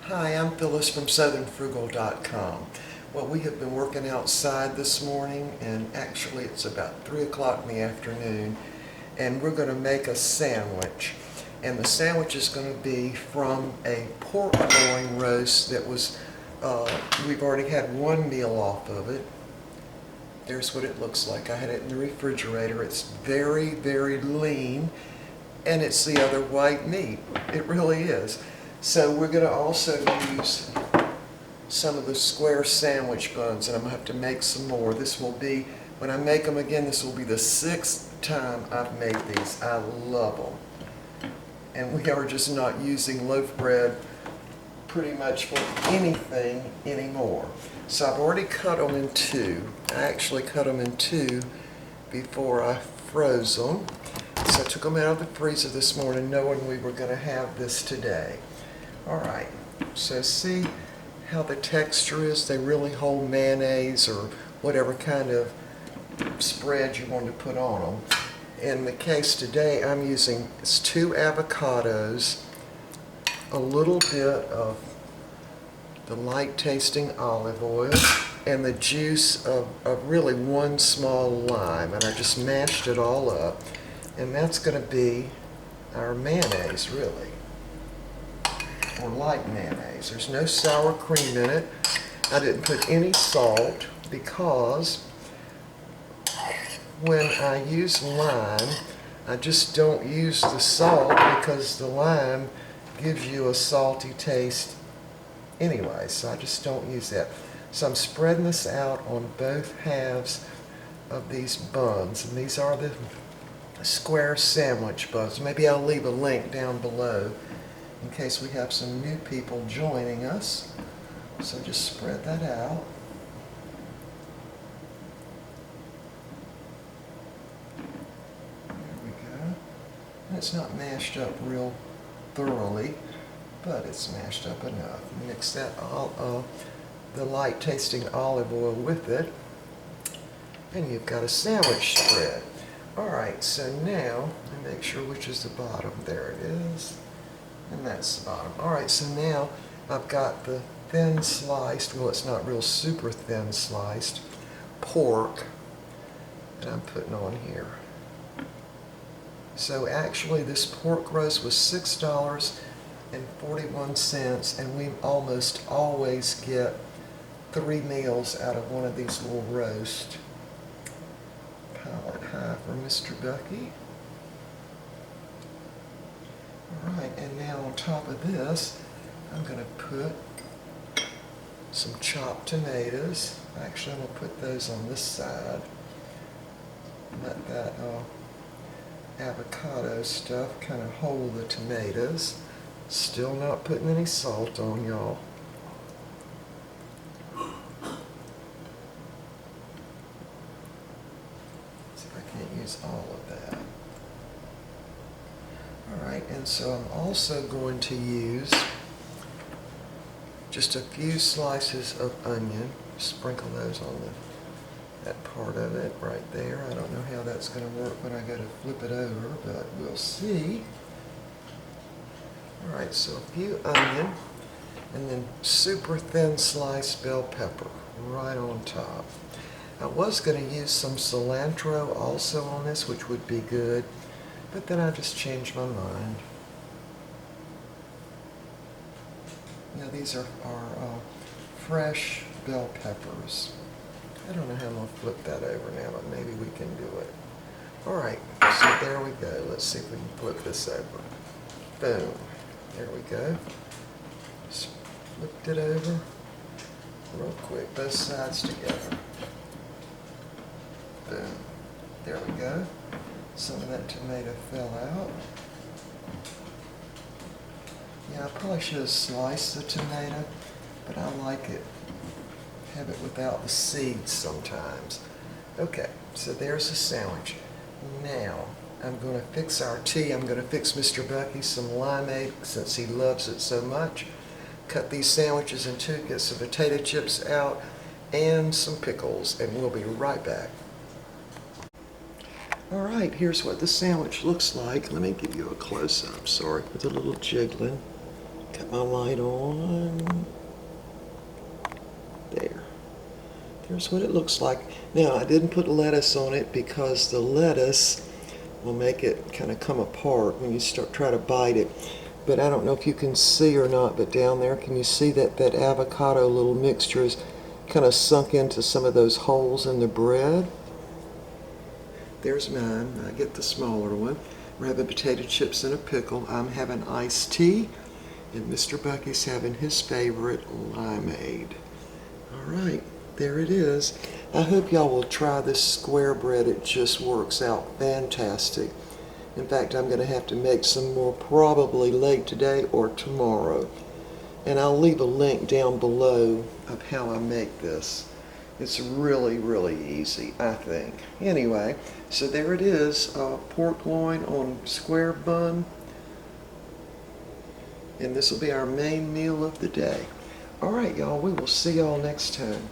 Hi, I'm Phyllis from southernfrugal.com. Well, we have been working outside this morning, and actually it's about 3 o'clock in the afternoon, and we're going to make a sandwich. And the sandwich is going to be from a pork loin roast that was, we've already had one meal off of it. There's what it looks like. I had it in the refrigerator. It's very, very lean, and it's the other white meat. It really is. So we're going to also use some of the square sandwich buns, and I'm going to have to make some more. This will be, when I make them again, this will be the 6th time I've made these. I love them. And we are just not using loaf bread pretty much for anything anymore. So I've already cut them in two. I actually cut them in two before I froze them. So I took them out of the freezer this morning knowing we were going to have this today. All right, so see how the texture is? They really hold mayonnaise or whatever kind of spread you want to put on them. In the case today, I'm using 2 avocados, a little bit of the light tasting olive oil, and the juice of really 1 small lime, and I just mashed it all up, and that's going to be our mayonnaise, really. Or light mayonnaise. There's no sour cream in it. I didn't put any salt because when I use lime, I just don't use the salt because the lime gives you a salty taste anyway, so I just don't use that. So I'm spreading this out on both halves of these buns, and these are the square sandwich buns. Maybe I'll leave a link down below in case we have some new people joining us. So just spread that out. There we go. And it's not mashed up real thoroughly, but it's mashed up enough. Mix that the light tasting olive oil with it, and you've got a sandwich spread. Alright, so now, let me make sure which is the bottom. There it is. And that's the bottom. Alright, so now I've got the thin sliced, well it's not real super thin sliced, pork that I'm putting on here. So actually this pork roast was $6.41, and we almost always get 3 meals out of one of these little roasts. Pile it high for Mr. Bucky. Alright, and now on top of this, I'm going to put some chopped tomatoes. Actually, I'm going to put those on this side. Let that avocado stuff kind of hold the tomatoes. Still not putting any salt on, y'all. See if I can't use all of that. Alright, and so I'm also going to use just a few slices of onion. Sprinkle those on that part of it right there. I don't know how that's going to work when I go to flip it over, but we'll see. Alright, so a few onion, and then super thin sliced bell pepper right on top. I was going to use some cilantro also on this, which would be good, but then I just changed my mind. Now these are fresh bell peppers. I don't know how I'm going to flip that over now, but maybe we can do it. Alright, so there we go. Let's see if we can flip this over. Boom. There we go. Just flipped it over real quick, both sides together. Boom. There we go. Some of that tomato fell out. Yeah, I probably should have sliced the tomato, but I like it. Have it without the seeds sometimes. Okay, so there's the sandwich. Now, I'm going to fix our tea. I'm going to fix Mr. Bucky some limeade since he loves it so much. Cut these sandwiches in two, get some potato chips out, and some pickles, and we'll be right back. Alright, here's what the sandwich looks like. Let me give you a close-up, sorry for the little jiggling. Got my light on. There. There's what it looks like. Now, I didn't put lettuce on it because the lettuce will make it kind of come apart when you try to bite it. But I don't know if you can see or not, but down there, can you see that that avocado little mixture is kind of sunk into some of those holes in the bread? There's mine. I get the smaller one. We're having potato chips and a pickle. I'm having iced tea, and Mr. Bucky's having his favorite limeade. All right, there it is. I hope y'all will try this square bread. It just works out fantastic. In fact, I'm going to have to make some more probably late today or tomorrow. And I'll leave a link down below of how I make this. It's really, really easy, I think. Anyway, so there it is, pork loin on square bun. And this will be our main meal of the day. All right, y'all, we will see y'all next time.